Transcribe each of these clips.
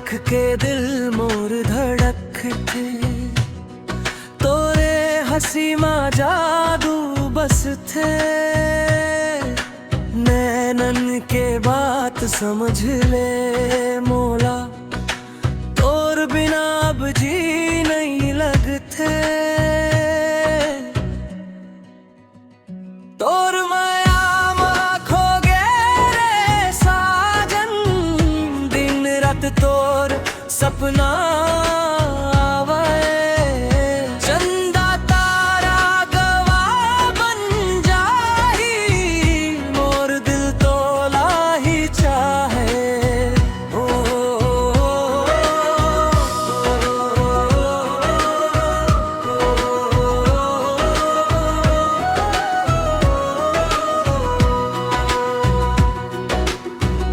के दिल मोर धड़कते, तोरे हंसी माँ जादू बस थे। नैनन के बात समझ ले मोला, तोर बिना अब जी नहीं लगते। तोर माया माखो गे रे साजन, दिन रात तोर सपना आवे। चंदा तारा गवा बन जाही, मोर दिल तोला ही चाहे। ओ,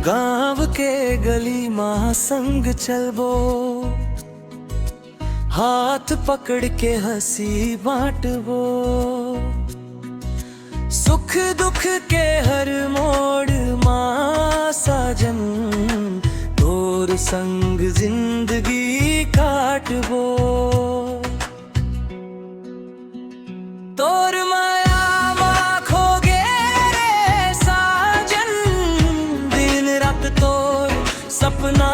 गाँव के गली माँ संग चलबो, हाथ पकड़ के हंसी बांटबो। सुख दुख के हर मोड़ माँ साजन, तोर संग जिंदगी काटबो। तोर माया माखो गे रे साजन, दिन रात तोर सपना